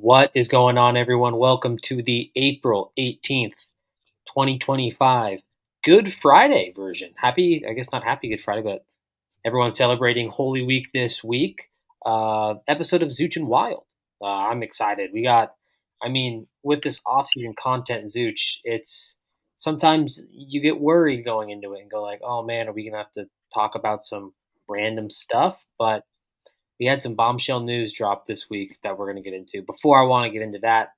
What is going on, everyone? Welcome to the April 18th, 2025 Good Friday version. I guess not happy Good Friday, but everyone's celebrating Holy Week this week. Episode of Zooch Wilde. I'm excited. With this off-season content, Zooch, it's sometimes you get worried going into it and go like, oh man, are we going to have to talk about some random stuff? But we had some bombshell news drop this week that we're going to get into. Before I want to get into that,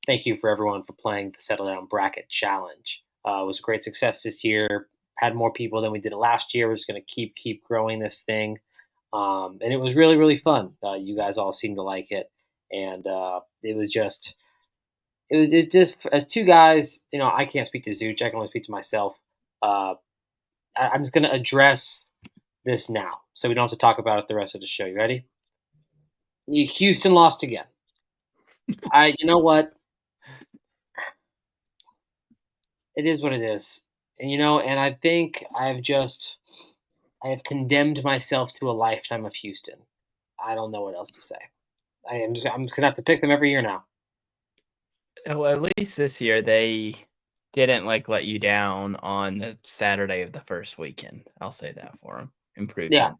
thank you for everyone for playing the Settle Down Bracket Challenge. It was a great success this year. Had more people than we did last year. We're just going to keep growing this thing, and it was really really fun. You guys all seemed to like it, and it was just as two guys. I can't speak to Zooch. I can only speak to myself. I'm just going to address this now, so we don't have to talk about it the rest of the show. You ready? Houston lost again. You know what? It is what it is, and I think I have condemned myself to a lifetime of Houston. I don't know what else to say. I'm just gonna have to pick them every year now. Well, at least this year they didn't let you down on the Saturday of the first weekend. I'll say that for them. Improvement.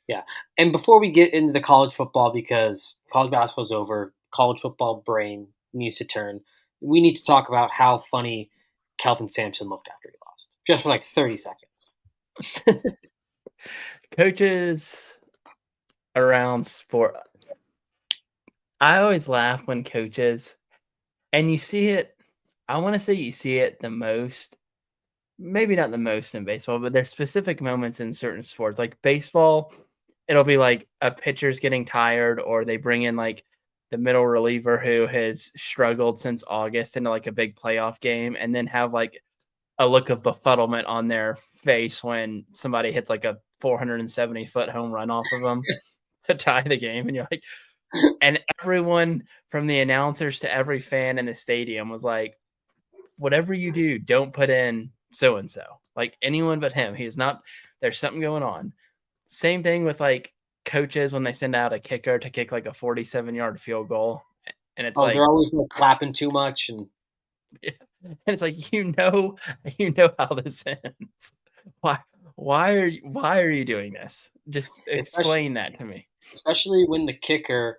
Yeah. And before we get into the college football, because college basketball's over, college football brain needs to turn. We need to talk about how funny Kelvin Sampson looked after he lost, just for like 30 seconds. Coaches around sport. I always laugh when coaches, and you see it. I want to say you see it the most. Maybe not the most in baseball, but there's specific moments in certain sports. Like baseball, it'll be like a pitcher's getting tired, or they bring in like the middle reliever who has struggled since August into like a big playoff game, and then have like a look of befuddlement on their face when somebody hits like a 470-foot home run off of them to tie the game. And you're like, and everyone from the announcers to every fan in the stadium was like, whatever you do, don't put in so and so. Like anyone but him. He's not, there's something going on. Same thing with like coaches when they send out a kicker to kick like a 47-yard field goal. And it's they're always like clapping too much and and it's like you know how this ends. Why are you doing this? Just explain that to me. Especially when the kicker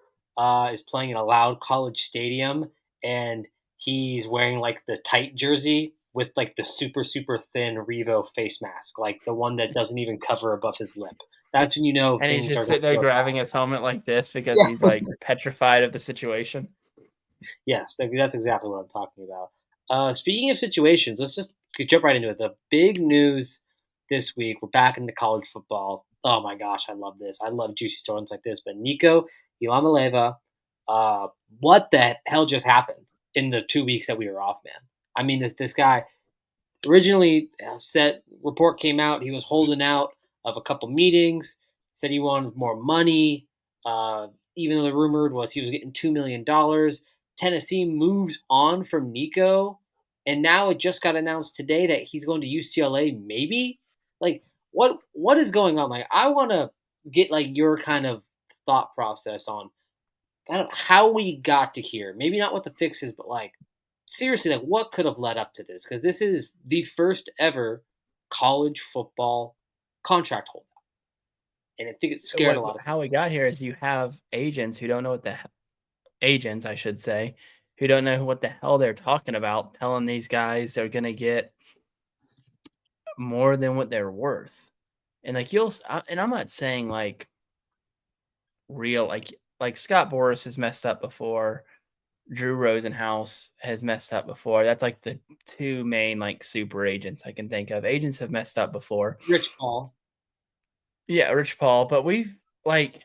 is playing in a loud college stadium and he's wearing like the tight jersey with like the super super thin Revo face mask, like the one that doesn't even cover above his lip. That's when you know and things he's just are sitting there grabbing his helmet like this because he's like petrified of the situation. Yes, that's exactly what I'm talking about. Speaking of situations, let's just jump right into it. The big news this week, we're back into college football. Oh my gosh, I love this. I love juicy stories like this. But Nico Iamaleava, what the hell just happened in the 2 weeks that we were off, man? I mean, this guy originally said report came out he was holding out of a couple meetings, said he wanted more money. Even though the rumored was he was getting $2 million. Tennessee moves on from Nico, and now it just got announced today that he's going to UCLA. Maybe, like, what is going on? Like, I want to get like your kind of thought process on kind of how we got to here. Maybe not what the fix is, but like seriously, like what could have led up to this? Because this is the first ever college football contract holdout, and I think it scared a lot of people. How we got here is you have agents who don't know what the agents, I should say, who don't know what the hell they're talking about, telling these guys they're gonna get more than what they're worth. And like and I'm not saying like real like Scott Boras has messed up before. Drew Rosenhaus has messed up before. That's like the two main like super agents I can think of. Agents have messed up before. Rich Paul. Yeah, Rich Paul. But we've like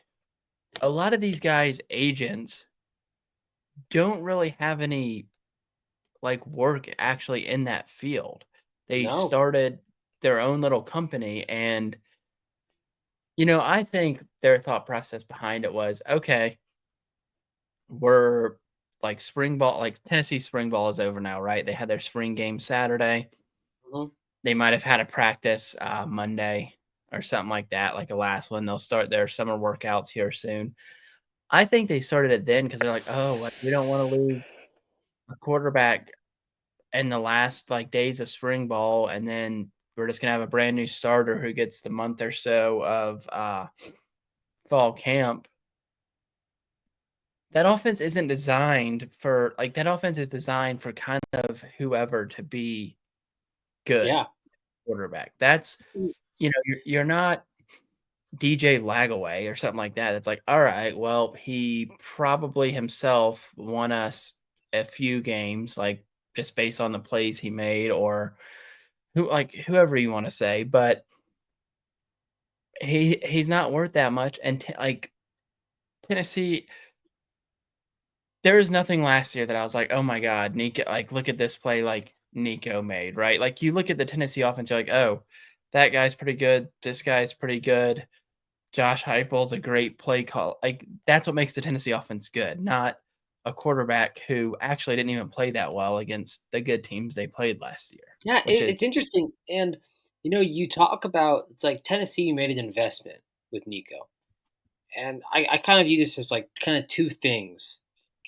a lot of these guys' agents don't really have any like work actually in that field. They No. started their own little company, and I think their thought process behind it was, okay, we're like spring ball, like Tennessee spring ball is over now, right? They had their spring game Saturday. Mhm. They might have had a practice Monday or something like that, like a last one. They'll start their summer workouts here soon. I think they started it then because they're like, "Oh, like, we don't wanna lose a quarterback in the last, like, days of spring ball, and then we're just gonna have a brand new starter who gets the month or so of, fall camp." That offense isn't designed for like, that offense is designed for kind of whoever to be good Yeah. quarterback. That's Mm. you're not DJ Lagaway or something like that. It's like, "Alright, well, he probably himself won us a few games, like, just based on the plays he made," or whoever you wanna say, but he's not worth that much, and Tennessee there is nothing last year that I was like, "Oh my god, Nico like, look at this play, like, Nico made," right? Like, you look at the Tennessee offense, you're like, "Oh, that guy's pretty good, this guy's pretty good, Josh Heupel's a great play call." Like, that's what makes the Tennessee offense good, not a quarterback who actually didn't even play that well against the good teams they played last year, Yeah, which is it's interesting, and, you talk about it's like Tennessee made an investment with Nico. And I kind of view this as like kind of two things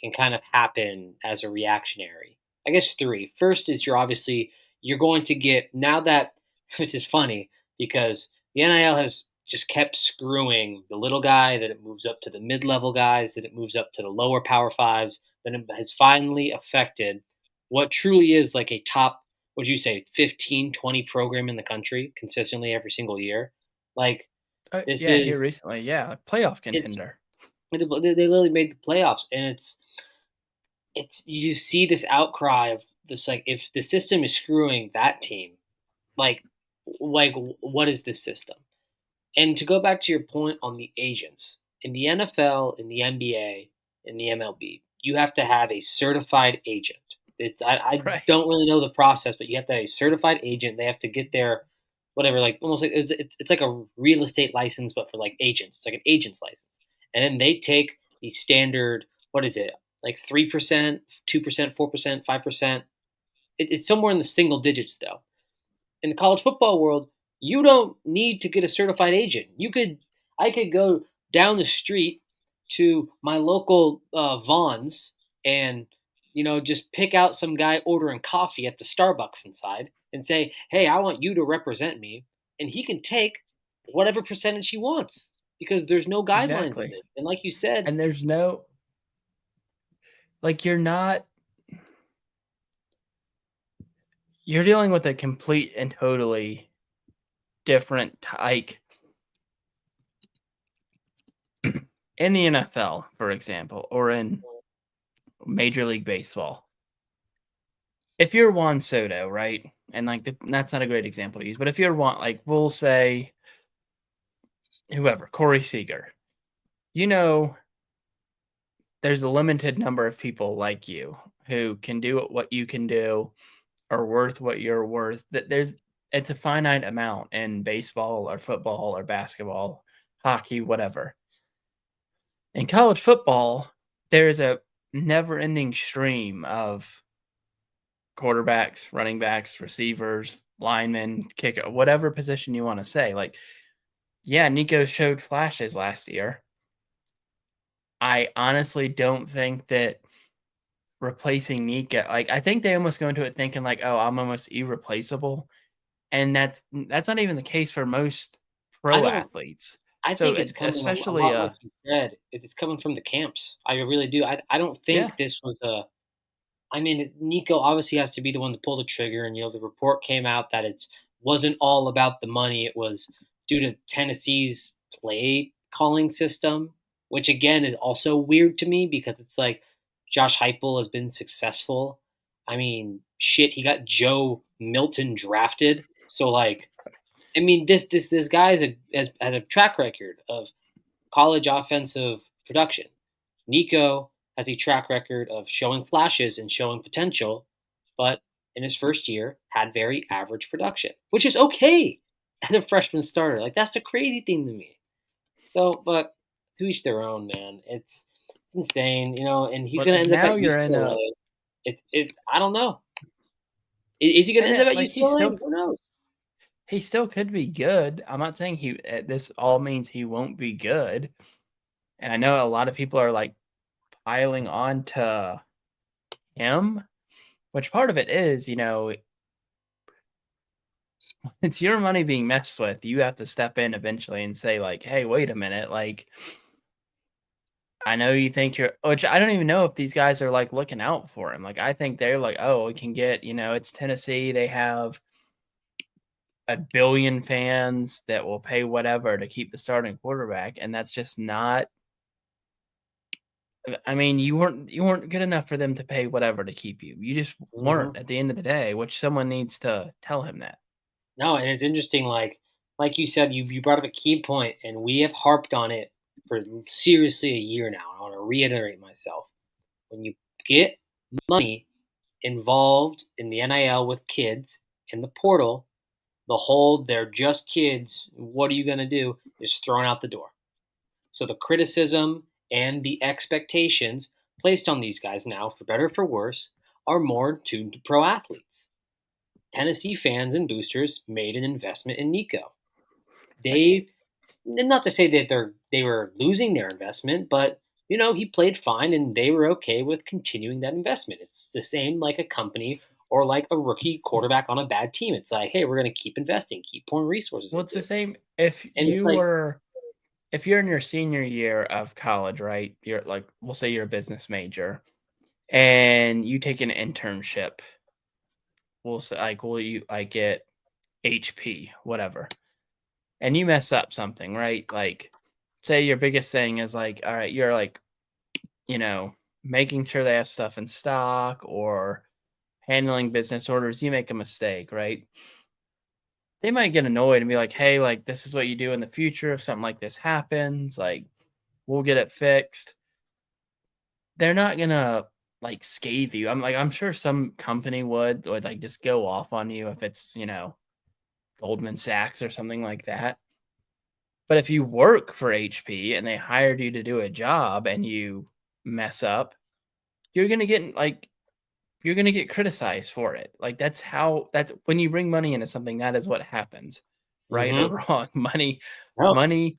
can kind of happen as a reactionary. I guess three. First is you're going to get now that which is funny because the NIL has just kept screwing the little guy, that it moves up to the mid-level guys, that it moves up to the lower power fives, then it has finally affected what truly is like a top, would you say, 15, 20 program in the country consistently every single year. Like this yeah, here is recently, yeah, playoff it's contender. they literally made the playoffs, and it's you see this outcry of this like if the system is screwing that team, like what is this system? And to go back to your point on the agents in the NFL, in the NBA, in the MLB, you have to have a certified agent. I Right, don't really know the process, but you have to have a certified agent. They have to get their whatever, like almost like it's like a real estate license, but for like agents. It's like an agent's license, and then they take the standard. What is it? Like 3%, 2%, 4%, 5%. It's somewhere in the single digits though. In the college football world, you don't need to get a certified agent. I could go down the street to my local Vons and just pick out some guy ordering coffee at the Starbucks inside and say, "Hey, I want you to represent me," and he can take whatever percentage he wants because there's no guidelines in exactly, this. And like you said, and there's no like, you're dealing with a complete and totally different like, in the NFL, for example, or in Major League Baseball. If you're Juan Soto, right? And, like, that's not a great example to use, but if you're Juan like, we'll say whoever, Corey Seager, you know, there's a limited number of people like you who can do what you can do, are worth what you're worth. That it's a finite amount in baseball or football or basketball, hockey, whatever. In college football, there's a never-ending stream of quarterbacks, running backs, receivers, linemen, kicker, whatever position you wanna say. Like, yeah, Nico showed flashes last year. I honestly don't think that replacing Nico like, I think they almost go into it thinking like, "Oh, I'm almost irreplaceable," and that's not even the case for most I pro don't. athletes. I So, think it's coming a especially, lot like you said. It's coming from the camps. I really do. I don't yeah, think this was a. I mean, Nico obviously has to be the one to pull the trigger, and the report came out that it wasn't all about the money. It was due to Tennessee's play calling system, which again is also weird to me because it's like Josh Heupel has been successful. I mean, shit, he got Joe Milton drafted, so like, I mean, this guy has a track record of college offensive production. Nico has a track record of showing flashes and showing potential, but in his first year had very average production, which is okay as a freshman starter. Like that's the crazy thing to me. So, but to each their own, man. It's insane, and he's but gonna end up now at you're in a UCLA. It I don't know. Is he gonna and end up it at like, he UCLA? still Who knows? he still could be good. I'm not saying this all means he won't be good. And I know a lot of people are like piling on to him, which part of it is, it's your money being messed with. You have to step in eventually and say, like, hey, wait a minute. Like, I know you think which I don't even know if these guys are like looking out for him. Like, I think they're like, oh, we can get, it's Tennessee. They have a billion fans that will pay whatever to keep the starting quarterback. And that's just not, I mean, you weren't good enough for them to pay whatever to keep you. You just Hmm. weren't at the end of the day, which someone needs to tell him that. No, and it's interesting. Like you said, you brought up a key point, and we have harped on it for seriously a year now. I want to reiterate myself. When you get money involved in the NIL with kids in the portal, the whole "they're just kids, what are you going to do" is thrown out the door. So the criticism and the expectations placed on these guys now, for better or for worse, are more tuned to pro athletes. Tennessee fans and boosters made an investment in Nico. Right. They, not to say that they were losing their investment, but he played fine and they were okay with continuing that investment. It's the same like a company or like a rookie quarterback on a bad team. It's like, hey, we're going to keep investing, keep pouring resources Well, it's into the it. same if And it's like, if you're in your senior year of college, right? You're like, we'll say you're a business major and you take an internship. We'll say like, will you like get HP, whatever, and you mess up something, right? Like, say your biggest thing is like, all right, you're like, you know, making sure they have stuff in stock or handling business orders. You make a mistake, right? They might get annoyed and be like, hey, like, this is what you do in the future if something like this happens. Like, we'll get it fixed. They're not gonna, like, scathe you. I'm sure some company would, like, just go off on you if it's, Goldman Sachs or something like that. But if you work for HP and they hired you to do a job and you mess up, you're gonna get, like you're gonna get criticized for it. Like, that's when you bring money into something, that is what happens, right or mm-hmm, wrong. no, Money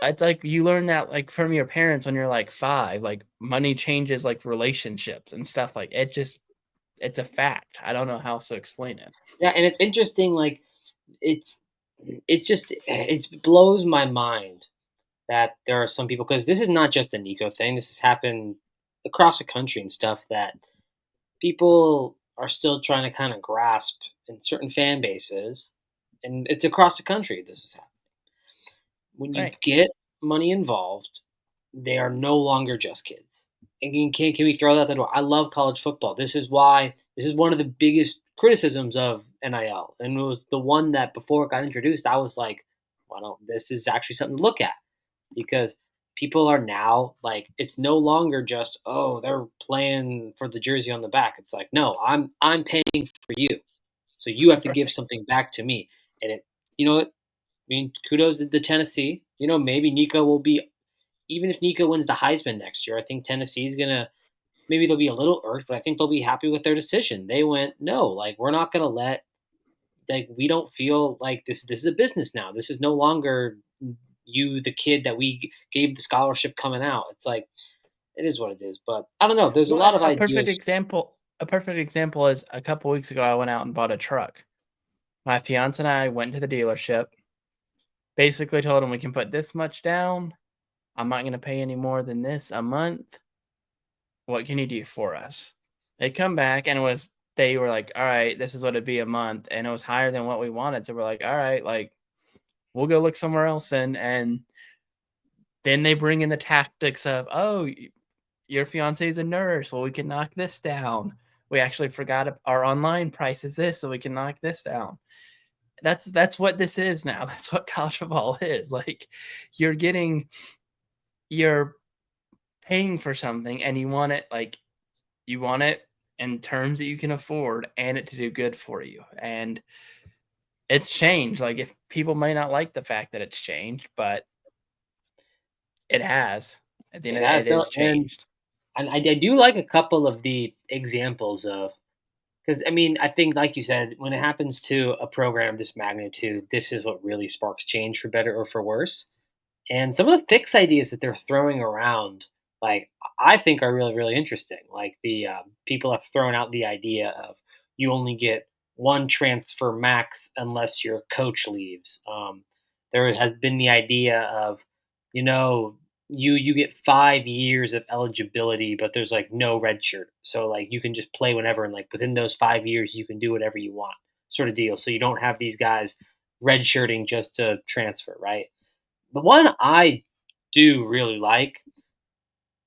it's like you learn that, like, from your parents when you're, like, 5, like, money changes, like, relationships and stuff, like, it's a fact. I don't know how else to explain it. yeah, and it's interesting. Like, it's it's just it blows my mind that there are some people, because this is not just a Nico thing. This has happened across the country and stuff, that people are still trying to kind of grasp in certain fan bases, and it's across the country. This is happening. When you Right. get money involved, they are no longer just kids. And can we throw that out the door? I love college football. This is one of the biggest criticisms of NIL, and it was the one that before it got introduced, I was like, "Why don't this is actually something to look at?" Because people are now like, it's no longer just, oh, they're playing for the jersey on the back. It's like, no, I'm paying for you, so you have to give Right. something back to me. And it, you know what? I mean, kudos to the Tennessee. Maybe Nico will be, even if Nico wins the Heisman next year, I think Tennessee's gonna, maybe they'll be a little irked, but I think they'll be happy with their decision. They went, no, like, we're not gonna let, like, we don't feel like this is a business now. This is no longer you, the kid that we gave the scholarship coming out. It's like, it is what it is. But I don't know. There's a Well, lot of a ideas. perfect example is a couple weeks ago, I went out and bought a truck. My fiance and I went to the dealership, basically told them we can put this much down. I'm not gonna pay any more than this a month. What can you do for us? They come back and they were like, all right, this is what it'd be a month. And it was higher than what we wanted. So we're like, all right, like, we'll go look somewhere else. And then they bring in the tactics of, oh, your fiance is a nurse. Well, we can knock this down. We actually forgot our online price is this, so we can knock this down. That's what this is now. That's what college football is. Like, you're getting you're paying for something and you want it in terms that you can afford and it to do good for you. And it's changed. Like, if people may not like the fact that it's changed, but it has. At the end It of the has it no, is changed. and I do like a couple of the examples of, because I mean, I think, like you said, when it happens to a program of this magnitude, this is what really sparks change, for better or for worse. And some of the fix ideas that they're throwing around, like I think are really, really interesting. Like the people have thrown out the idea of you only get one transfer max unless your coach leaves. There has been the idea of, you know, you get 5 years of eligibility, but there's like no red shirt, so like you can just play whenever, and like within those 5 years you can do whatever you want, sort of deal. So you don't have these guys red shirting just to transfer, right? The one I do really like,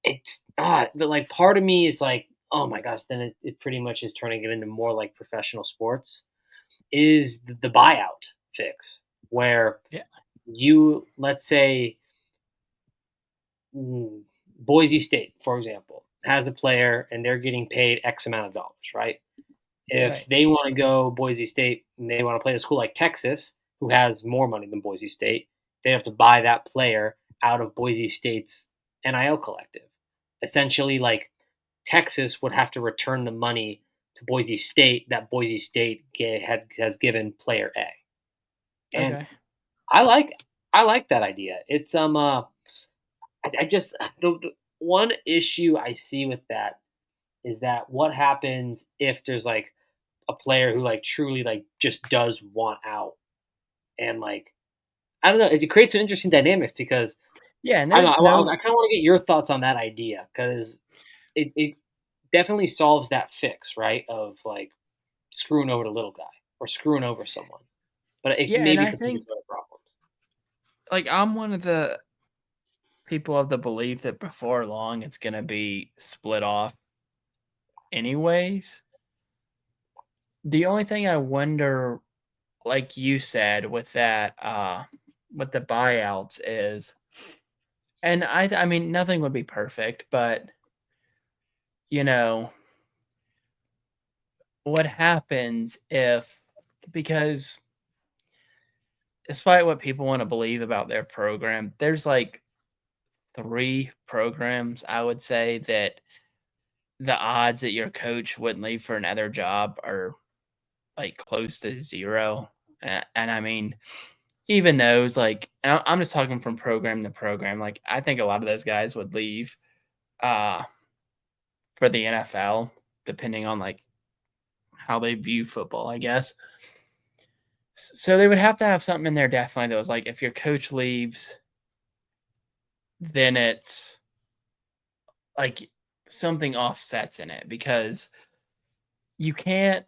it's but like part of me is like, oh my gosh, then it pretty much is turning it into more like professional sports, is the buyout fix, where Yeah. you, let's say, Boise State, for example, has a player and they're getting paid X amount of dollars, right? If Right. they want to go Boise State and they want to play a school like Texas, who has more money than Boise State, they have to buy that player out of Boise State's NIL collective. Essentially, like Texas would have to return the money to Boise State that Boise State has given player A. And Okay. I like I like that idea. It's I just the one issue I see with that is that what happens if there's like a player who like truly like just does want out, and like I don't know, it creates some interesting dynamics because Yeah, and I don't there's know, no I kind of want to get your thoughts on that idea because it definitely solves that fix, right, of like screwing over the little guy or screwing over someone, but it yeah, and maybe I could produce think other problems. like I'm one of the people of the belief that before long it's gonna be split off anyways. The only thing I wonder, like you said, with that with the buyouts is, and I mean nothing would be perfect, but you know, what happens if, because despite what people want to believe about their program, there's like 3 programs I would say that the odds that your coach wouldn't leave for another job are like close to 0. And I mean, even those, like, and I'm just talking from program to program. Like, I think a lot of those guys would leave uh, for the NFL, depending on like how they view football, I guess. So they would have to have something in there definitely that was like, if your coach leaves, then it's like something offsets in it, because you can't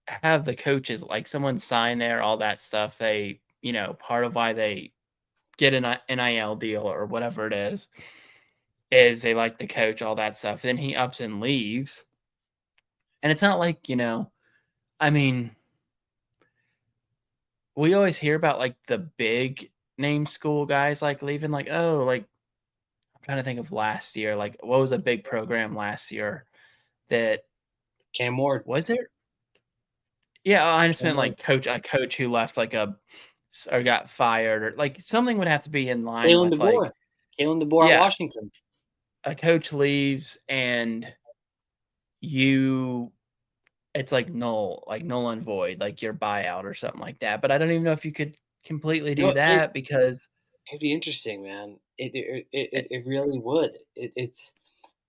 have the coaches like someone sign there, all that stuff. They, part of why they get an NIL deal or whatever it is they like the coach, all that stuff. Then he ups and leaves. And it's not like, I mean, we always hear about like the big name school guys like leaving, like, oh, like I'm trying to think of last year, like what was a big program last year that Cam Ward, was there? Yeah, I just Cam meant Ward, like a coach who left like or got fired, or like something would have to be in line Kalen with like, DeBoer, Kalen DeBoer at yeah, Washington. a coach leaves and you it's like null and void, like your buyout or something like that. But I don't even know if you could completely You do know, that because it'd be interesting, man. eh, It really would. It's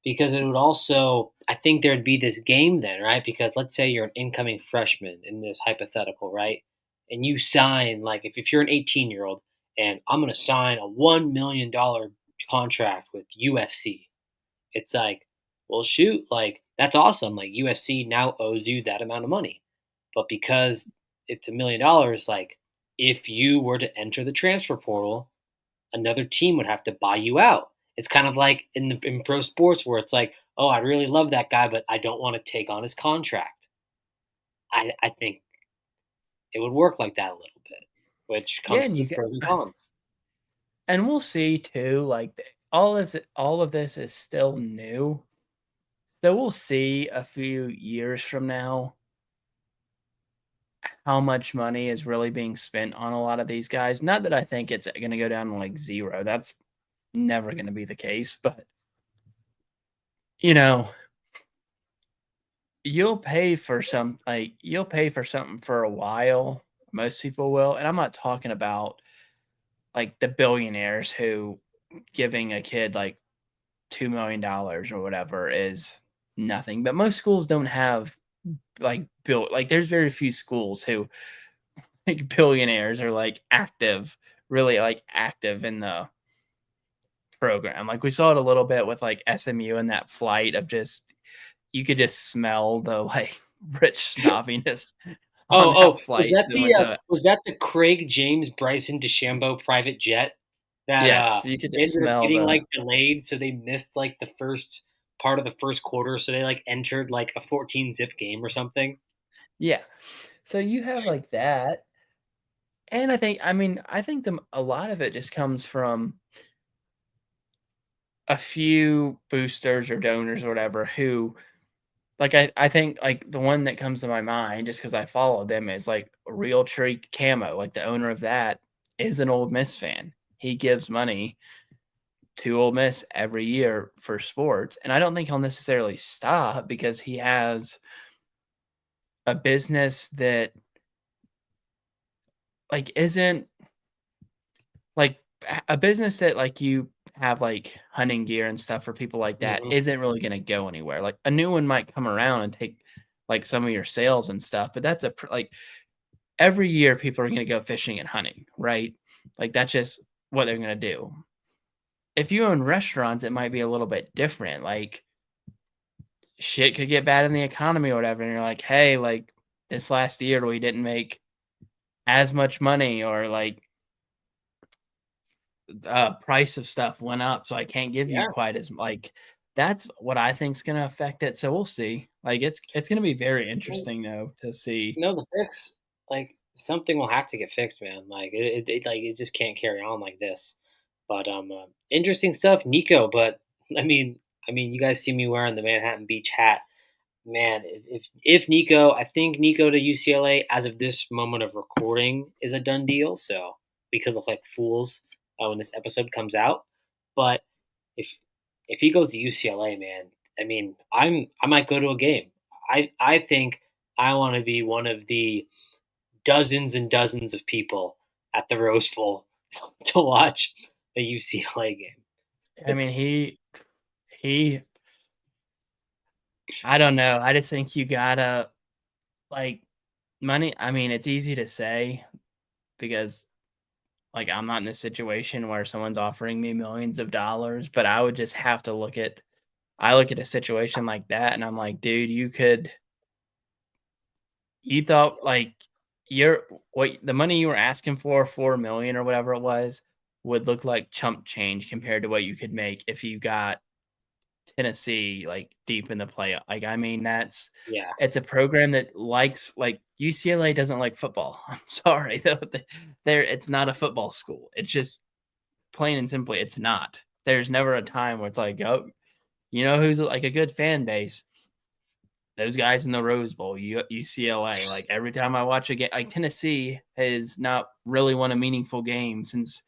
because it would also. I think there'd be this game then, right? Because let's say you're an incoming freshman in this hypothetical, right? And you sign like if you're an 18-year-old and I'm going to sign a $1 million contract with USC. It's like, well, shoot, like that's awesome. Like USC now owes you that amount of money, but because it's $1 million, like if you were to enter the transfer portal, another team would have to buy you out. It's kind of like in pro sports where it's like, oh, I really love that guy, but I don't want to take on his contract. I think it would work like that a little bit, which yeah, comes and to you get, pros and cons. and we'll see too. Like all of this is still new, so we'll see a few years from now how much money is really being spent on a lot of these guys. Not that I think it's going to go down to like 0. That's never going to be the case, but you know, you'll pay for something for a while. Most people will, and I'm not talking about like the billionaires who giving a kid like $2 million or whatever is nothing. But most schools don't have like built like there's very few schools who like billionaires are like active, really like active in the program. Like we saw it a little bit with like SMU and that flight of just you could just smell the like rich snobbiness on that flight that went to was that the Craig James Bryson DeChambeau private jet that yes, you could just ended up smell getting the like delayed, so they missed like the first part of the first quarter, so they like entered like a 14 zip game or something. yeah. So you have like that. And I think a lot of it just comes from a few boosters or donors or whatever who like I think like the one that comes to my mind just because I follow them is like Real Tree Camo. Like the owner of that is an Old Miss fan. He gives money to Ole Miss every year for sports, and I don't think he'll necessarily stop because he has a business that like isn't like a business that like you have like hunting gear and stuff for people like that Hmm. isn't really going to go anywhere. Like a new one might come around and take like some of your sales and stuff, but that's like every year people are going to go fishing and hunting, right? Like that's just what they're going to do. If you own restaurants, it might be a little bit different. Like shit could get bad in the economy or whatever, and you're like, hey, like this last year we didn't make as much money, or like price of stuff went up, so I can't give you Yeah. quite as like that's what I think's gonna affect it. So we'll see. Like it's gonna be very interesting though to see. No, the fix, like something will have to get fixed, man. Like like it just can't carry on like this. But interesting stuff, Nico. But I mean, you guys see me wearing the Manhattan Beach hat, man. If Nico, I think Nico to UCLA as of this moment of recording is a done deal. So we could look like fools when this episode comes out. But if if he goes to UCLA, man, I mean, I might go to a game. I think I want to be one of the dozens and dozens of people at the Rose Bowl to watch a UCLA I game. mean, he I don't know. I just think you gotta like money. I mean, it's easy to say because like I'm not in a situation where someone's offering me millions of dollars, but I would just have to I look at a situation like that and I'm like, dude, you thought like you're what the money you were asking for, 4 million or whatever it was, would look like chump change compared to what you could make if you got Tennessee like deep in the play. Like I mean, Yeah, it's a program that likes like UCLA doesn't like football. I'm sorry. There it's not a football school. It's just plain and simply it's not. There's never a time where it's like, oh, you know who's like a good fan base? Those guys in the Rose Bowl, UCLA. Like every time I watch a game, like Tennessee has not really won a meaningful game since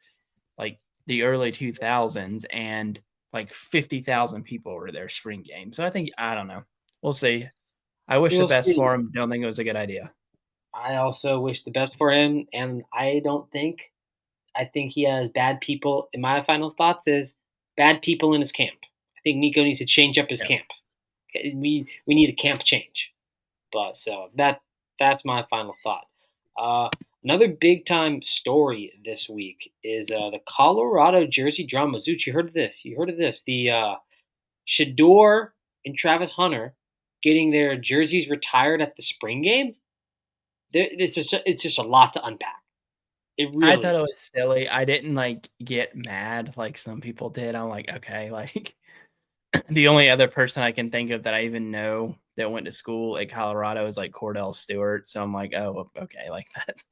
like the early 2000s, and like 50,000 people were their spring game. So I don't know. We'll see. I wish the we'll best see. for him. Don't think it was a good idea. I also wish the best for him, and I think he has bad people. And my final thoughts is bad people in his camp. I think Nico needs to change up his Yeah. camp. Okay, we need a camp change. But so that's my final thought. Another big time story this week is the Colorado jersey drama. Zooch, you heard of this? You heard of this? The Shador and Travis Hunter getting their jerseys retired at the spring game. It's just a lot to unpack. It I really thought it is. was silly. I didn't like get mad like some people did. I'm like, okay, like the only other person I can think of that I even know that went to school at Colorado is like Cordell Stewart. So I'm like, oh, okay, like that.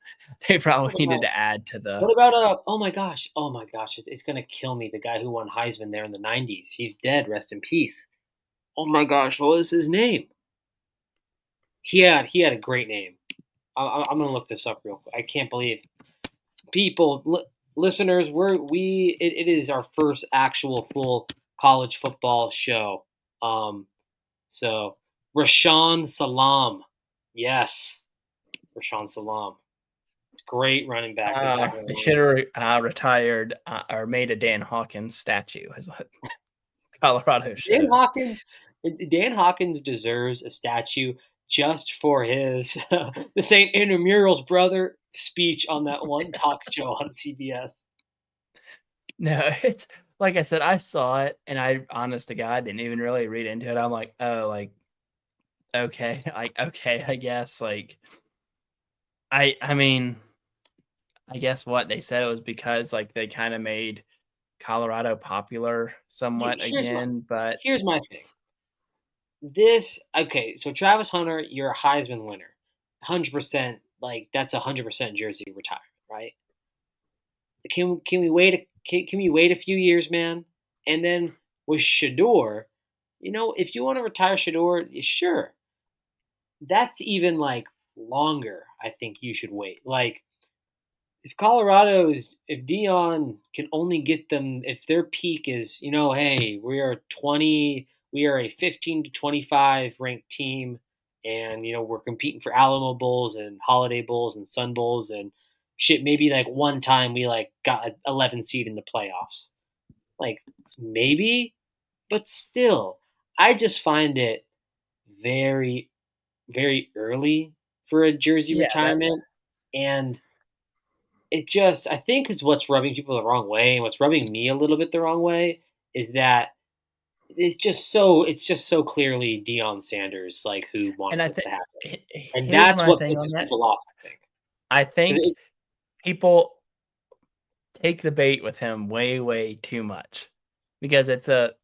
They probably needed to add to the. What about oh my gosh, it's gonna kill me. The guy who won Heisman there in the '90s, he's dead. Rest in peace. Oh my gosh, what was his name? He had a great name. I'm gonna look this up real quick. I can't believe people, listeners. It is our first actual full college football show. Um, so Rashawn Salam, yes, Rashawn Salam. Great running back in Packer They should Williams. have retired or made a Dan Hawkins statue, is what Colorado should Dan have. Hawkins Dan Hawkins deserves a statue just for his "This ain't intramurals, brother" speech on that one talk show on CBS. No, it's like I said, I saw it and I honest to God didn't even really read into it. I'm like, "Oh, like, okay, like, okay, I guess." Like, I mean, I guess what they said it was because, like, they kinda made Colorado popular See, somewhat again, but here's my thing. This okay, so Travis Hunter, you're a Heisman winner. 100%, like, that's 100% jersey retirement, right? Can we wait can we wait a few years, man? And then with Shador, if you wanna retire Shador, sure. That's even, like, longer, I think you should wait. Like, if Dion can only get them, if their peak is, hey, we are a 15 to 25 ranked team, and we're competing for Alamo Bowls and Holiday Bowls and Sun Bowls and shit. Maybe like one time we like got an 11 seed in the playoffs, like maybe, but still, I just find it very, very early for a jersey yeah, that's retirement, and I think is what's rubbing people the wrong way, and what's rubbing me a little bit the wrong way is that it's just so clearly Deion Sanders, like, who and wanted I this think to happen, and here's that's my what thing on pisses that. people off, I think. I 'Cause think it people take the bait with him way, way too much because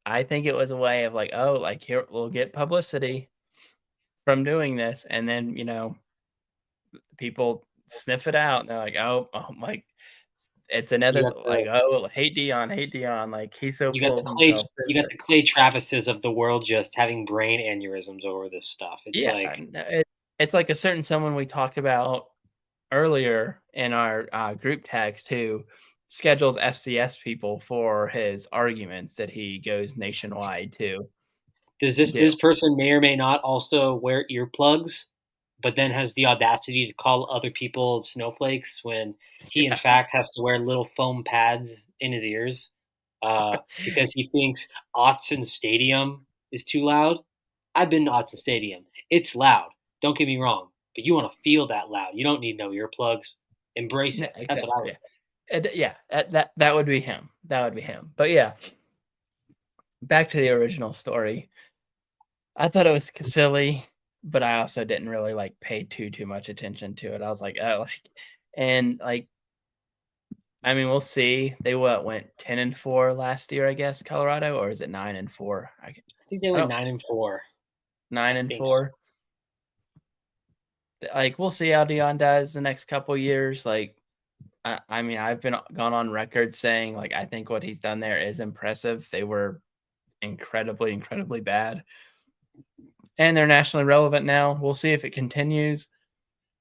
I think it was a way of like, "Oh, like, here, we'll get publicity from doing this," and then, people sniff it out, and they're like, "Oh," like, it's you another got like, the "Oh, hate Dion, like, he's so full of himself." You got the Clay Travises of the world just having brain aneurysms over this stuff. It's Yeah, like, it's like a certain someone we talked about earlier in our, group text who schedules FCS people for his arguments that he goes nationwide to does this do. person may or may not also wear earplugs, but then has the audacity to call other people snowflakes when he in Yeah. fact has to wear little foam pads in his ears because he thinks Autzen Stadium is too loud. I've been to Autzen Stadium. It's loud. Don't get me wrong, but you want to feel that loud. You don't need no earplugs. Embrace No, it. That's what I exactly, would yeah. say. Yeah, that would be him, that would be him. But yeah, back to the original story. I thought it was silly, but I also didn't really, like, pay too much attention to it. I was like, "Oh," like and, like, I mean, we'll see. They went 10-4 last year, I guess, Colorado, or is it 9-4? I think they I went don't 9-4. nine I and think so. 4. Like, we'll see how Dion does the next couple years. Like, I mean, I've gone on record saying, like, I think what he's done there is impressive. They were incredibly, incredibly bad, and they're nationally relevant now. We'll see if it continues,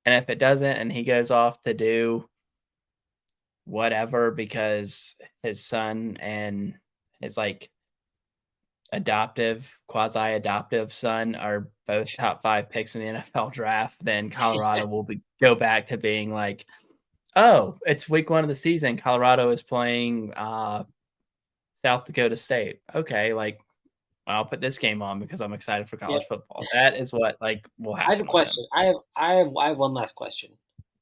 and if it doesn't, and he goes off to do whatever because his son and his, like, adoptive, quasi-adoptive son are both top 5 picks in the NFL draft, then Colorado will go back to being like, "Oh, it's week 1 of the season. Colorado is playing, South Dakota State. Okay, like, I'll put this game on because I'm excited for Yeah. college football." That is what, like, will I have a happen with him. question. I have one last question.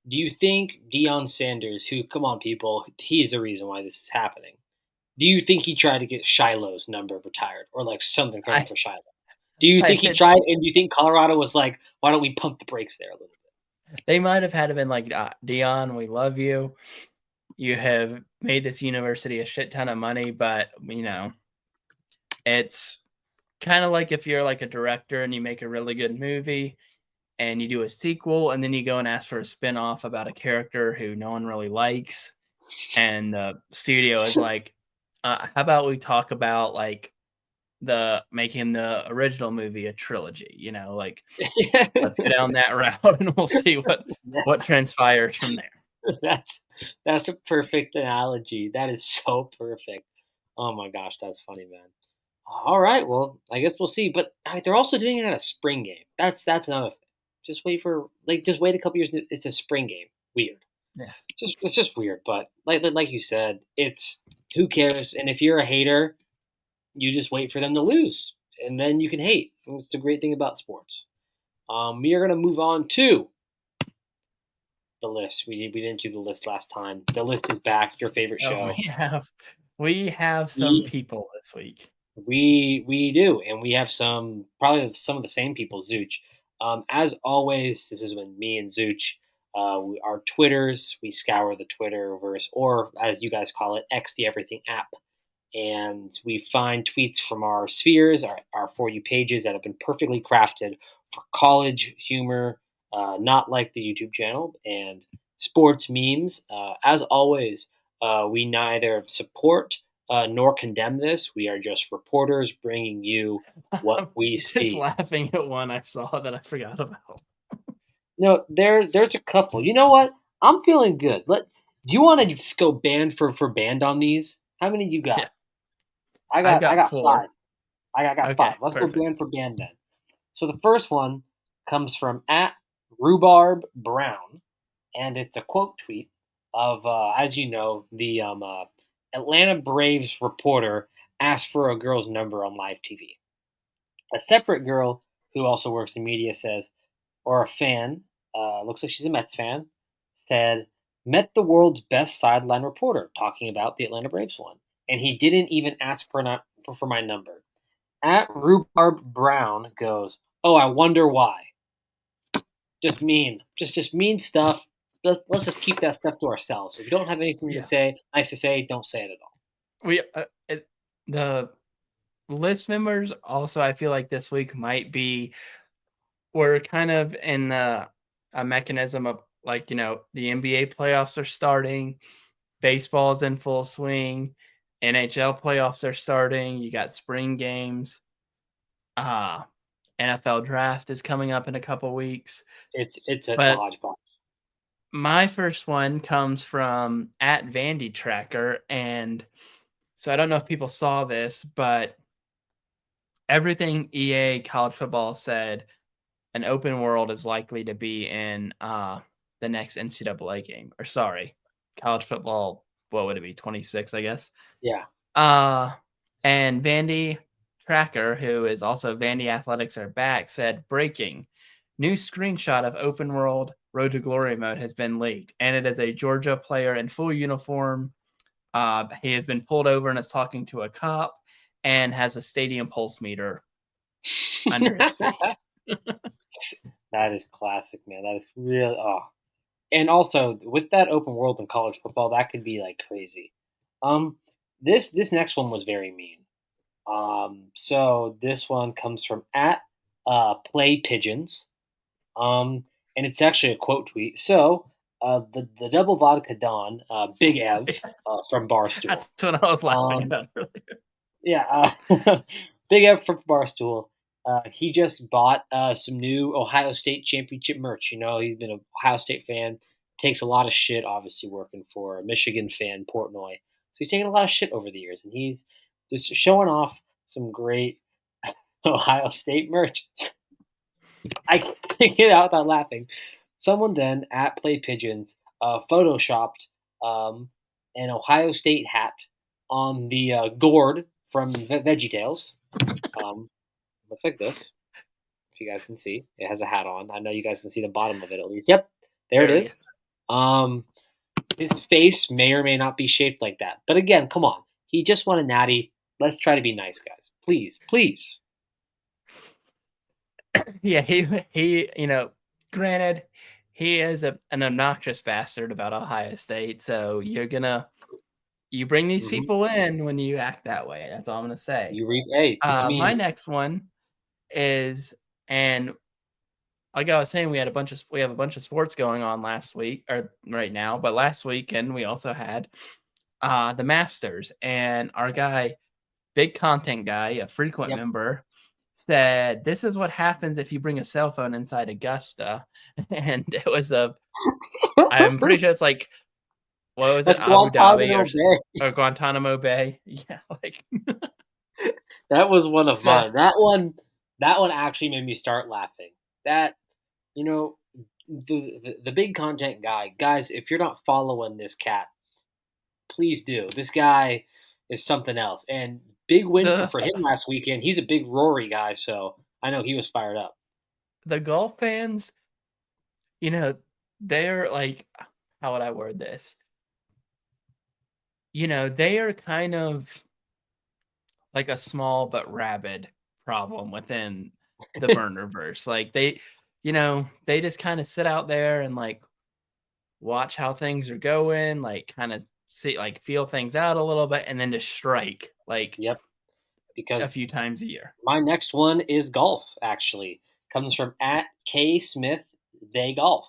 Do you think Deion Sanders, who, come on, people, he is the reason why this is happening? Do you think he tried to get Shiloh's number retired or like something from I for Shiloh? Do you I think he did tried, and do you think Colorado was like, why don't we pump the brakes there a little bit? they might have had been like, "Dion, we love you. You have made this university a shit ton of money, but, it's kinda like if you're, like, a director and you make a really good movie and you do a sequel, and then you go and ask for a spinoff about a character who no one really likes, and the studio is like, how about we talk about, like, the making the original movie a trilogy, like, let's go down that route, and we'll see what transpires from there." that's that's a perfect analogy. That is so perfect. Oh my gosh, that's funny, man. All right, well, I guess we'll see. But they're also doing it at a spring game. That's another thing. Just wait a couple years. It's a spring game. Weird. Yeah. It's just weird. But like you said, it's who cares? And if you're a hater, you just wait for them to lose, and then you can hate. And it's the great thing about sports. We are going to move on to the list. We didn't do the list last time. The list is back. Your favorite Oh, show. we have some We people this week. we do, and we have probably some of the same people. Zooch. As always, this is when me and Zooch, our Twitters, we scour the Twitterverse, or as you guys call it, X the Everything app, and we find tweets from our spheres, our For You pages that have been perfectly crafted for college humor, not like the YouTube channel, and sports memes. As always, we neither support nor condemn this. We are just reporters bringing you what I'm we just see. laughing at one I saw that I forgot about. No, there's a couple. You know what? I'm feeling good. Do you want to just go band for band on these? How many you Yeah, got? I've I got got 4. five. I got Okay, five. Let's go perfect. band for band then. So the first one comes from at Rhubarb Brown, and it's a quote tweet of, as you know, the Atlanta Braves reporter asked for a girl's number on live TV. A separate girl who also works in media says, or a fan, looks like she's a Mets fan, said, met the world's best sideline reporter talking about the Atlanta Braves one. And he didn't even ask for my number. At Rhubarb Brown goes, oh, I wonder why. Just mean. Just mean stuff. Let's just keep that stuff to ourselves. If you don't have anything to Yeah, say, nice to say, don't say it at all. we the list members also. I feel like this week might be we're kind of in a mechanism of like the NBA playoffs are starting, baseball's in full swing, NHL playoffs are starting. You got spring games. Uh NFL draft is coming up in a couple weeks. It's a But hodgepodge. my first one comes from at Vandy Tracker, and so I don't know if people saw this, but everything EA college football said an open world is likely to be in the next NCAA game. Or sorry, college football. What would it be? 26, I guess. Yeah. Uh, and Vandy Tracker, who is also Vandy Athletics are back, said breaking. New screenshot of open world Road to Glory mode has been leaked, and it is a Georgia player in full uniform. He has been pulled over and is talking to a cop and has a stadium pulse meter under his feet. That is classic, man. That is real. Oh, and also with that open world in college football, that could be like crazy. Um, this next one was very mean. So this one comes from at Play Pigeons. And it's actually a quote tweet. So the double vodka Don, Big Ev from Barstool. That's what I was laughing Um, about earlier. yeah, Big Ev from Barstool. He just bought some new Ohio State championship merch. You know, he's been an Ohio State fan. Takes a lot of shit, obviously working for a Michigan fan, Portnoy. So he's taken a lot of shit over the years, and he's just showing off some great Ohio State merch. I can't get out without laughing. Someone then at Play Pigeons photoshopped an Ohio State hat on the gourd from VeggieTales. Um, looks like this. If you guys can see, it has a hat on. I know you guys can see the bottom of it at least. Yep, there it There we go. is. Um, his face may or may not be shaped like that, but again, come on. He just won a natty. Let's try to be nice, guys. Please, please. Yeah, granted, he is an obnoxious bastard about Ohio State, so you bring these Hmm. people in when you act that way. That's all I'm gonna say. You reap. Hey, I My mean, next one is, and like I was saying, we have a bunch of sports going on last week or right now, but last weekend we also had the Masters, and our guy, big content guy, a frequent yep. member, said this is what happens if you bring a cell phone inside Augusta, and it was I'm pretty sure it's like what was it, That's Abu Dhabi Guantanamo Bay. or Guantanamo Bay? Yeah, like That was one of so mine. That one actually made me start laughing. That you know, the big content guy, guys. If you're not following this cat, please do. This guy is something else, and big win The for him last weekend. He's a big Rory guy, so I know he was fired up. the golf fans, you know, they're like, how would I word this? They are kind of like a small but rabid problem within the burnerverse. Like they just kind of sit out there and like watch how things are going, like kind of see like feel things out a little bit and then just strike like Yep, a because few times a year. my next one is golf. Actually, comes from at K Smith They Golf,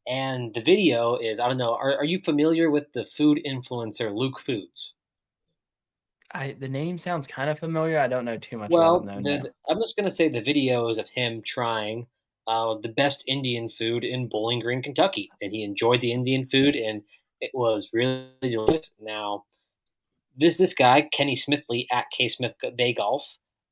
and the video is I don't know. Are you familiar with the food influencer Luke Foods? The name sounds kind of familiar. I don't know too much about him Well, though. No. I'm just gonna say the video is of him trying the best Indian food in Bowling Green, Kentucky, and he enjoyed the Indian food, and it was really delicious. Now, this guy Kenny Smithley at K Smith Bay Golf.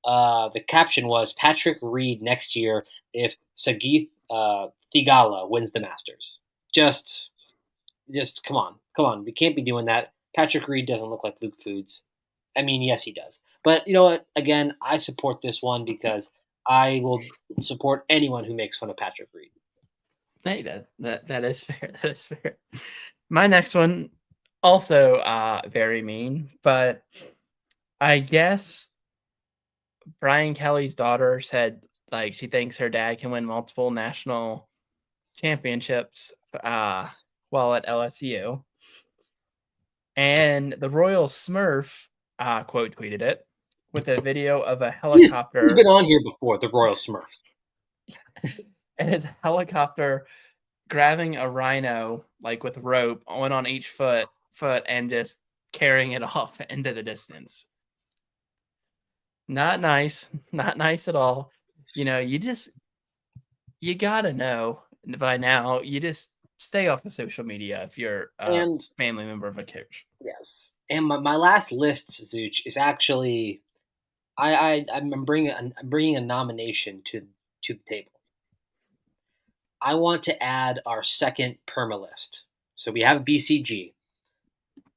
The caption was Patrick Reed next year if Sagith Thigala wins the Masters. Just, just come on. We can't be doing that. Patrick Reed doesn't look like Luke Foods. I mean, yes, he does. But you know what? Again, I support this one because I will support anyone who makes fun of Patrick Reed. Hey, that is fair. That is fair. My next one also very mean, but I guess Brian Kelly's daughter said like she thinks her dad can win multiple national championships while at LSU. And the Royal Smurf quote tweeted it with a video of a He's been helicopter on here before, the Royal Smurf. and his helicopter grabbing a rhino like with rope, one on each foot, and just carrying it off into the distance. Not nice, not nice at all. You gotta know by now. You just stay off of social media if you're a And family member of a coach. yes, and my last list, Zooch, is actually I'm bringing a nomination to the table. I want to add our second perma list. So we have BCG.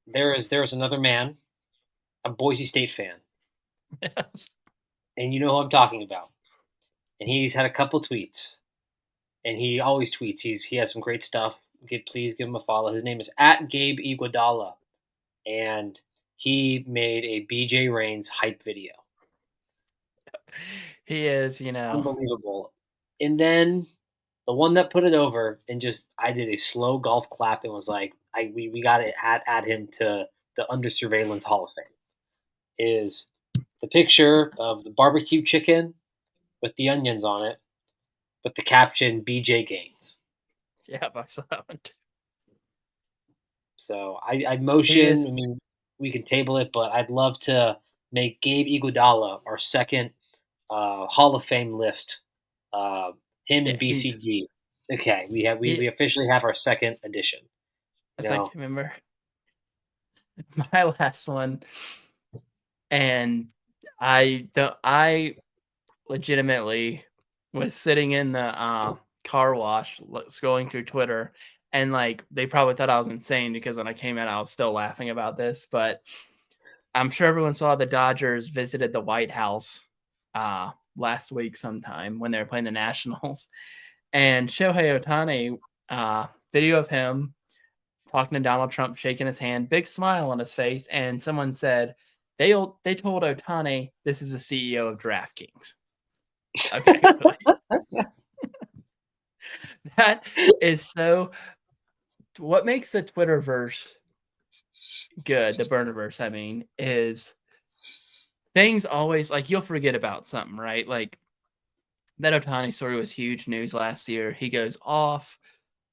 There is another man, a Boise State fan, and you know who I'm talking about. And he's had a couple tweets, and he always tweets. He has some great stuff. Please give him a follow. His name is at Gabe Iguodala, and he made a BJ Reigns hype video. He is, Unbelievable. And then the one that put it over and just I did a slow golf clap and was like, we got to add him to the Under Surveillance Hall of Fame. Is the picture of the barbecue chicken with the onions on it, with the caption BJ Gaines. yeah, I saw that one too. So I He motion. is, I mean, we can table it, but I'd love to make Gabe Iguodala our second Hall of Fame list. Uh, him yeah, and BCG. Okay, we officially have our second edition. as I No, can remember my last one, and I legitimately was sitting in the car wash scrolling through Twitter, and like they probably thought I was insane because when I came in I was still laughing about this, but I'm sure everyone saw the Dodgers visited the White House last week sometime when they were playing the Nationals, and Shohei Ohtani video of him talking to Donald Trump, shaking his hand, big smile on his face, and someone said they told Ohtani this is the CEO of DraftKings. Okay, that is so. What makes the Twitterverse good, the Burnerverse, I mean, is things always like you'll forget about something, right? Like that Ohtani story was huge news last year. He goes off,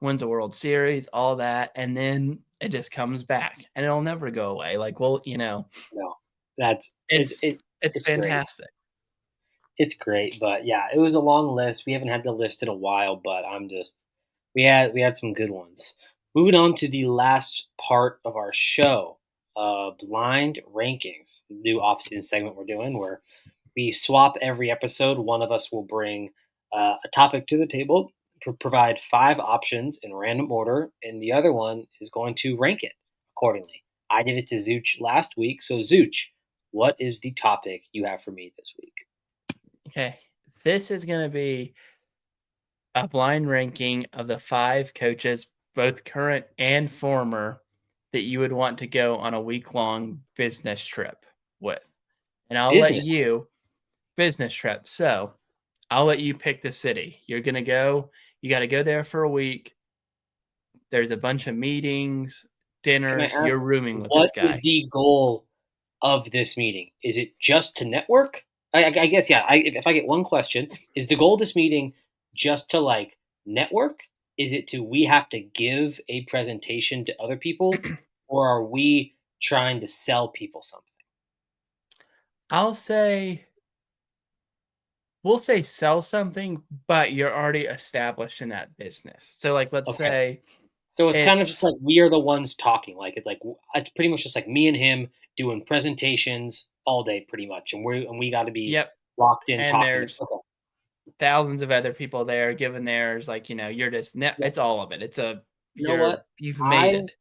wins a World Series, all that, and then it just comes back and it'll never go away. Like, well, no, that's it's it's it's great. fantastic. It's great, but yeah, it was a long list. We haven't had the list in a while, but I'm just we had some good ones. Moving on to the last part of our show, blind rankings, new off-season segment we're doing where we swap every episode. One of us will bring a topic to the table, provide 5 options in random order, and the other one is going to rank it accordingly. I did it to Zooch last week, so Zooch, what is the topic you have for me this week? Okay. This is going to be a blind ranking of the 5 coaches, both current and former, that you would want to go on a week-long business trip with. And I'll let Business. you business trip. So, I'll let you pick the city. You're going to go, you got to go there for a week. There's a bunch of meetings, Can I dinners. You're ask, rooming with what this is guy. the goal of this meeting? Is it just to network? I guess, yeah. If I get one question, is the goal of this meeting just to like network? Is it to we have to give a presentation to other people, or are we trying to sell people something? I'll say we'll say sell something, but you're already established in that business. So like let's Okay, say so it's kind of just it's like we are the ones talking. It's pretty much just like me and him doing presentations all day, pretty much, and we got to be yep, locked in and talking. there's Okay, thousands of other people there giving theirs, like, you're just yeah. it's all of it. You know what? You've made I it.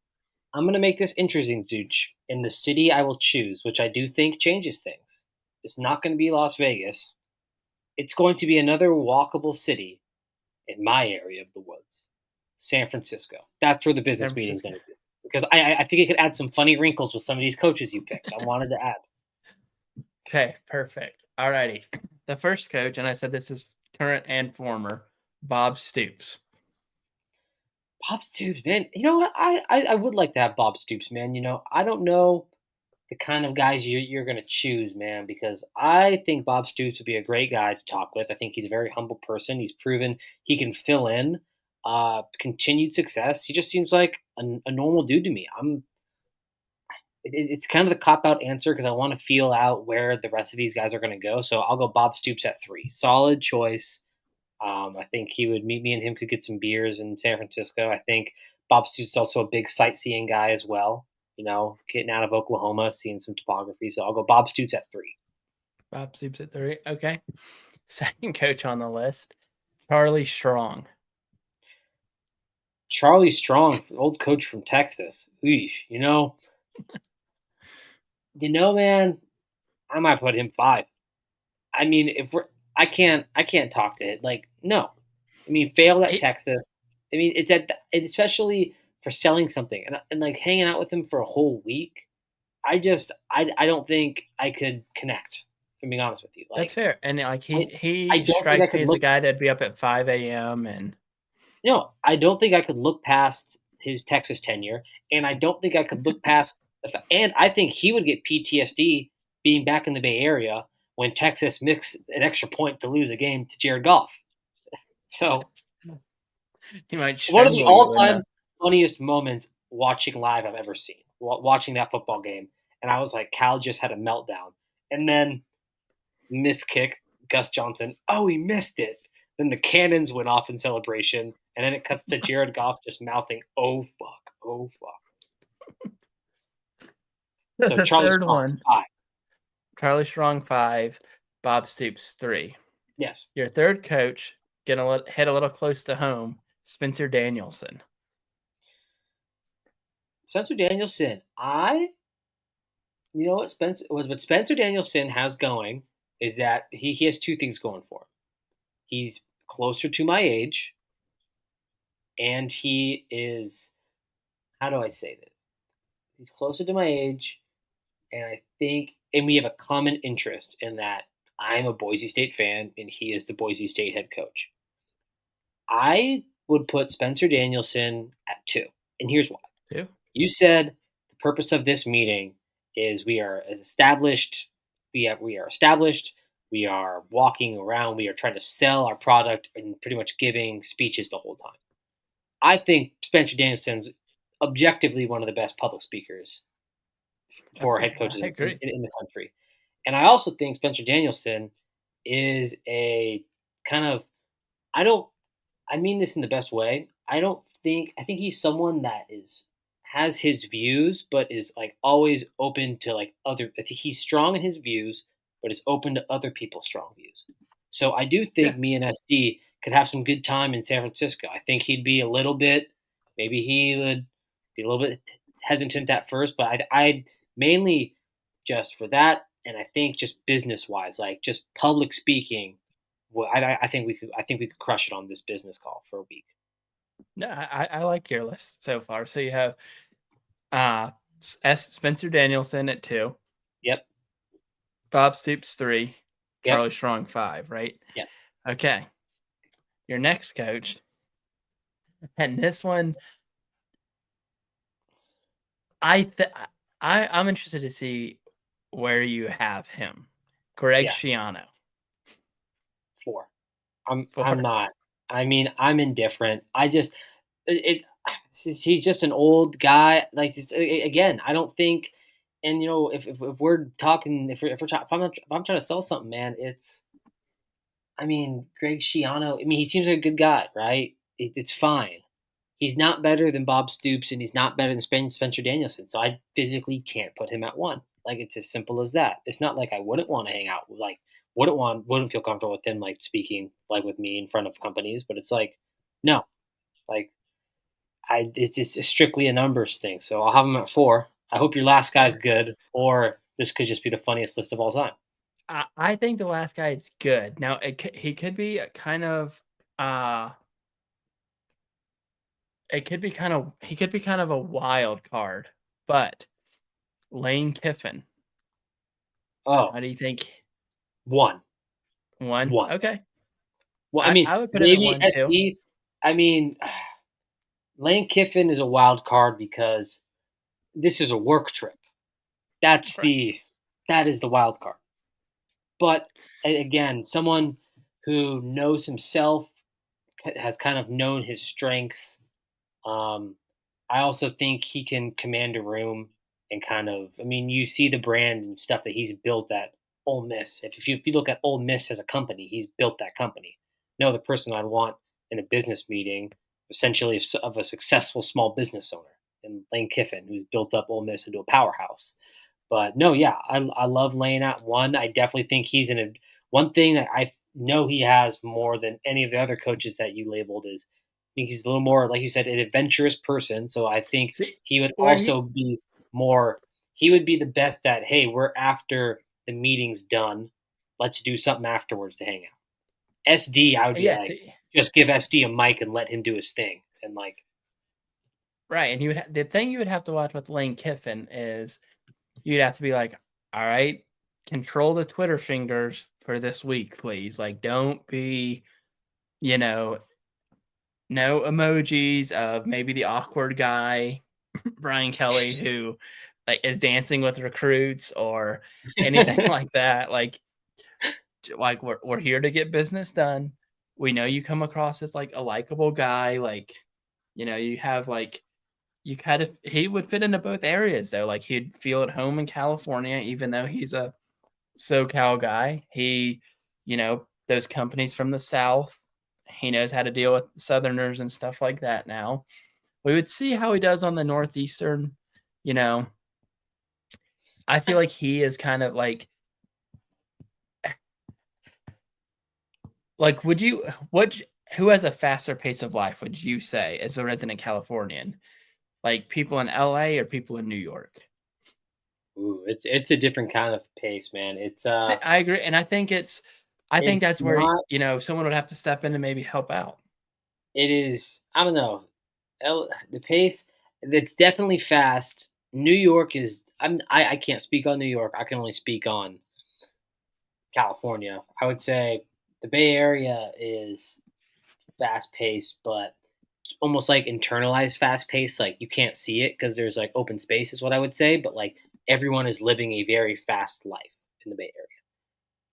I'm gonna make this interesting, Zooch. In the city I will choose, which I do think changes things. It's not gonna be Las Vegas. It's going to be another walkable city in my area of the woods, San Francisco. That's where the San business meeting is Francisco. going to be. Because I think it could add some funny wrinkles with some of these coaches you picked. I wanted to add. Okay, perfect. Alrighty. The first coach, and I said this is current and former, Bob Stoops. Bob Stoops, man. You know what? I would like to have Bob Stoops, man. I don't know the kind of guys you're going to choose, man, because I think Bob Stoops would be a great guy to talk with. I think he's a very humble person. He's proven he can fill in continued success. He just seems like a normal dude to me. It's kind of the cop out answer because I want to feel out where the rest of these guys are going to go. So I'll go Bob Stoops at 3. Solid choice. I think he would meet me and him could get some beers in San Francisco. I think Bob Stoops is also a big sightseeing guy as well. Getting out of Oklahoma, seeing some topography. So I'll go Bob Stoops at 3. Bob Stoops at 3. Okay. Second coach on the list, Charlie Strong. Charlie Strong, old coach from Texas. Eesh, man, I might put him 5. I mean, I can't talk to it. Like, no. I mean, failed at It, Texas. I mean, it's especially for selling something and like hanging out with him for a whole week. I don't think I could connect. If I'm being honest with you, that's like fair. And like I I he don't think I strikes me could as a look. guy that'd be up at 5 a.m. and No, I don't think I could look past his Texas tenure, and I don't think I could look past. And I think he would get PTSD being back in the Bay Area when Texas mixed an extra point to lose a game to Jared Goff. So he might one of the strangle you in all-time the funniest moments watching live I've ever seen. Watching that football game, and I was like, Cal just had a meltdown, and then missed kick, Gus Johnson. Oh, he missed it. Then the cannons went off in celebration, and then it cuts to Jared Goff just mouthing, "Oh fuck, oh fuck." So the Charlie third Strong, one. 5. Charlie Strong 5, Bob Stoops 3. Yes, Your third coach, gonna hit a little close to home, Spencer Danielson. Spencer Danielson. What Spencer Danielson has going is that he has 2 things going for him. He's closer to my age, and he is, how do I say this? He's closer to my age, and we have a common interest in that I'm a Boise State fan and he is the Boise State head coach. I would put Spencer Danielson at 2, and here's why. 2? You said the purpose of this meeting is we are established. We are established. We are walking around. We are trying to sell our product and pretty much giving speeches the whole time. I think Spencer Danielson's objectively one of the best public speakers for head coaches I agree. in the country. And I also think Spencer Danielson is a kind of, I don't, I mean this in the best way. I think he's someone that has his views, but is like always open to like other, I think he's strong in his views, but is open to other people's strong views. So I do Yeah. think me and SD could have some good time in San Francisco. I think he'd be a little bit, maybe he would be a little bit hesitant at first, but I'd mainly just for that, and I think just business wise, like just public speaking. Well, I think we could crush it on this business call for a week. No, I like your list so far. So you have Spencer Danielson at 2, Yep, Bob Stoops 3, yep, Charlie Strong 5, right? yep. Okay. Your next coach, and this one, I th- I'm interested to see where you have him. Greg Yeah, Schiano. 4. I'm 4. not. I mean, I'm indifferent. I just it. He's just an old guy. Like again, I don't think. And if we're talking, if I'm trying to sell something, man, it's. I mean, Greg Schiano. I mean, he seems like a good guy, right? It's fine. He's not better than Bob Stoops, and he's not better than Spencer Danielson. So I physically can't put him at 1. Like it's as simple as that. It's not like I wouldn't want to hang out with, like, wouldn't feel comfortable with him, like speaking like with me in front of companies. But it's like, no, like it's just strictly a numbers thing. So I'll have him at 4. I hope your last guy's 4. good, or this could just be the funniest list of all time. I think the last guy is good. Now he could be a kind of uh it could be kind of he could be kind of a wild card, but Lane Kiffin. Oh, How do you think? 1, 1? 1. Okay. Well, I I mean, would put him at maybe 1 too. SD. I mean, Lane Kiffin is a wild card because this is a work trip. That's Right. the that is the wild card. But again, someone who knows himself has kind of known his strengths. Um, I also think he can command a room and kind of. I mean, you see the brand and stuff that he's built at Ole Miss. If you look at Ole Miss as a company, he's built that company. No other person I'd want in a business meeting, essentially of a successful small business owner, and Lane Kiffin, who's built up Ole Miss into a powerhouse. But no, yeah, I love laying out 1. I definitely think he's in a one thing that I know he has more than any of the other coaches that you labeled is I think he's a little more, like you said, an adventurous person. So I think See, he would where he also be more. He would be the best at, hey, we're after the meeting's done. Let's do something afterwards to hang out. SD, I would be yeah, like, see, just give SD a mic and let him do his thing. And like, right, and the thing you would have to watch with Lane Kiffin is you'd have to be like, "All right, control the Twitter fingers for this week, please. Like, don't be, you know, no emojis of maybe the awkward guy, Brian Kelly, who like is dancing with recruits or anything like that. Like we're here to get business done. We know you come across as like a likable guy. Like, you have like you kind of he would fit into both areas though. Like he'd feel at home in California, even though he's a SoCal guy. Those companies from the South, he knows how to deal with Southerners and stuff like that now. We would see how he does on the Northeastern. You know, I feel like he is kind of like would you what who has a faster pace of life, would you say, as a resident Californian? Like people in LA or people in New York? ooh, it's a different kind of pace, man. See, I agree, and I think It's that's where, not. someone would have to step in and maybe help out. It is. I don't know. The pace. It's definitely fast. New York is. I can't speak on New York. I can only speak on California. I would say the Bay Area is fast paced, but it's almost like internalized fast paced. Like you can't see it because there's like open space, is what I would say. But like everyone is living a very fast life in the Bay Area.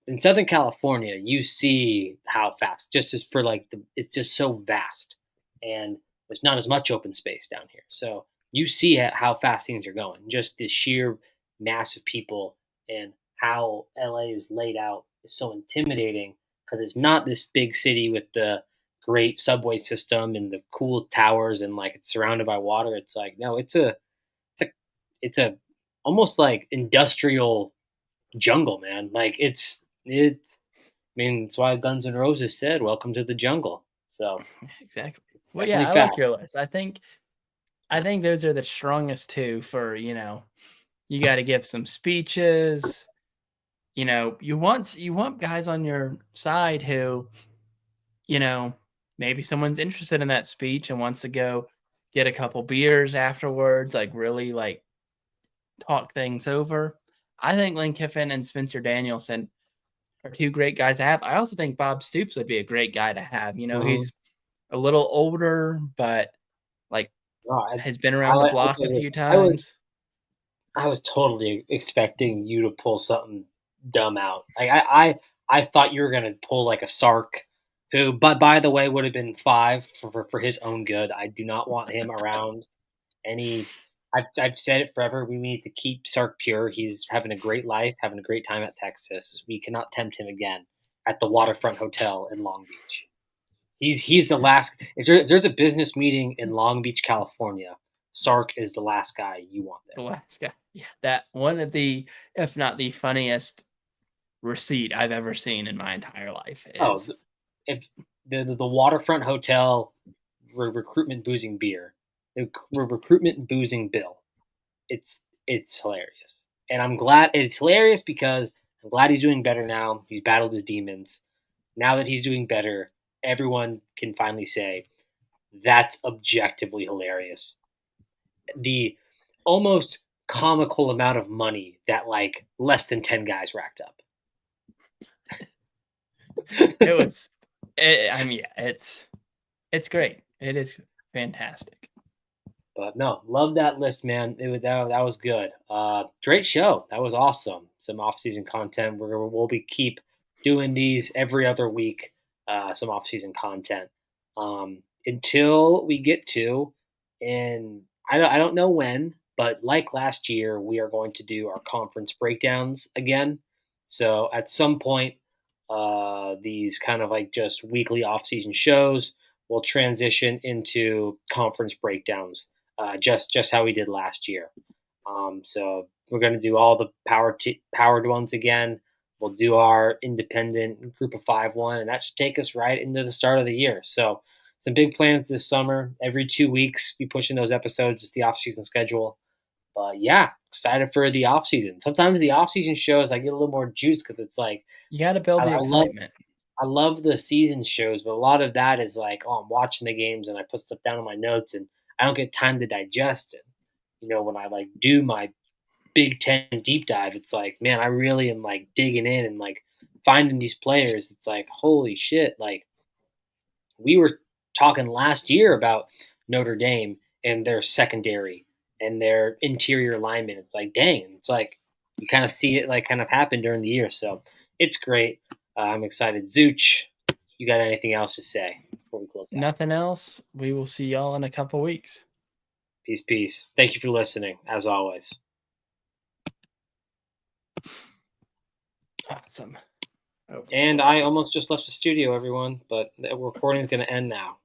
In Southern California, you see how fast, just as for like it's just so vast, and there's not as much open space down here. So you see how fast things are going, just the sheer mass of people and how LA is laid out is so intimidating because it's not this big city with the great subway system and the cool towers and like it's surrounded by water. It's like no, it's a it's a almost like industrial jungle, man. Like it's mean, that's why Guns N' Roses said, "Welcome to the jungle." So Exactly. Well, yeah, definitely I like fast. your list. I think those are the strongest 2 for, you gotta give some speeches, you want guys on your side who, you know, maybe someone's interested in that speech and wants to go get a couple beers afterwards, like, really, like, talk things over. I think Lane Kiffin and Spencer Danielson are 2 great guys to have. I also think Bob Stoops would be a great guy to have. Mhm. He's a little older, but, like, No, has been I around the like. I'll block tell a you this. few I was times. I was totally expecting you to pull something dumb out. Like I thought you were gonna pull like a Sark, who, but by the way, would have been five for his own good. I do not want him around any. I've said it forever. We need to keep Sark pure. He's having a great life, having a great time at Texas. We cannot tempt him again at the Waterfront Hotel in Long Beach. He's the last. If there's a business meeting in Long Beach, California, Sark is the last guy you want there. Alaska. Yeah, that one of the, if not the funniest receipt I've ever seen in my entire life Oh, is if the Waterfront Hotel recruitment boozing beer, the recruitment boozing bill. It's hilarious, and I'm glad it's hilarious because I'm glad he's doing better now. He's battled his demons. Now that he's doing better, everyone can finally say that's objectively hilarious. The almost comical amount of money that like less than 10 guys racked up. it was I mean, yeah, it's great. It is fantastic. But no, love that list, man. That was good. Great show. That was awesome. Some off season content. We'll be keep doing these every other week. Some off season content until we get to, and I don't know when, but like last year, we are going to do our conference breakdowns again. So at some point, these kind of like just weekly off season shows will transition into conference breakdowns, just how we did last year. So we're going to do all the powered ones again. We'll do our independent group of five one, and that should take us right into the start of the year. So some big plans this summer. Every 2 weeks, be pushing those episodes. It's the off season schedule. But yeah, excited for the off season. Sometimes the off season shows I get a little more juice because it's like You gotta build the I love excitement. the season shows, but a lot of that is like, oh, I'm watching the games and I put stuff down in my notes and I don't get time to digest it. When I like do my Big Ten deep dive, it's like, man, I really am like digging in and like finding these players. It's like, holy shit, like we were talking last year about Notre Dame and their secondary and their interior linemen. It's like, dang, it's like you kind of see it like kind of happen during the year. So it's great. I'm excited. Zooch, you got anything else to say before we close out? Nothing else. We will see y'all in a couple weeks. Peace, peace. Thank you for listening, as always. Awesome. And I almost just left the studio, everyone, but the recording is going to end now.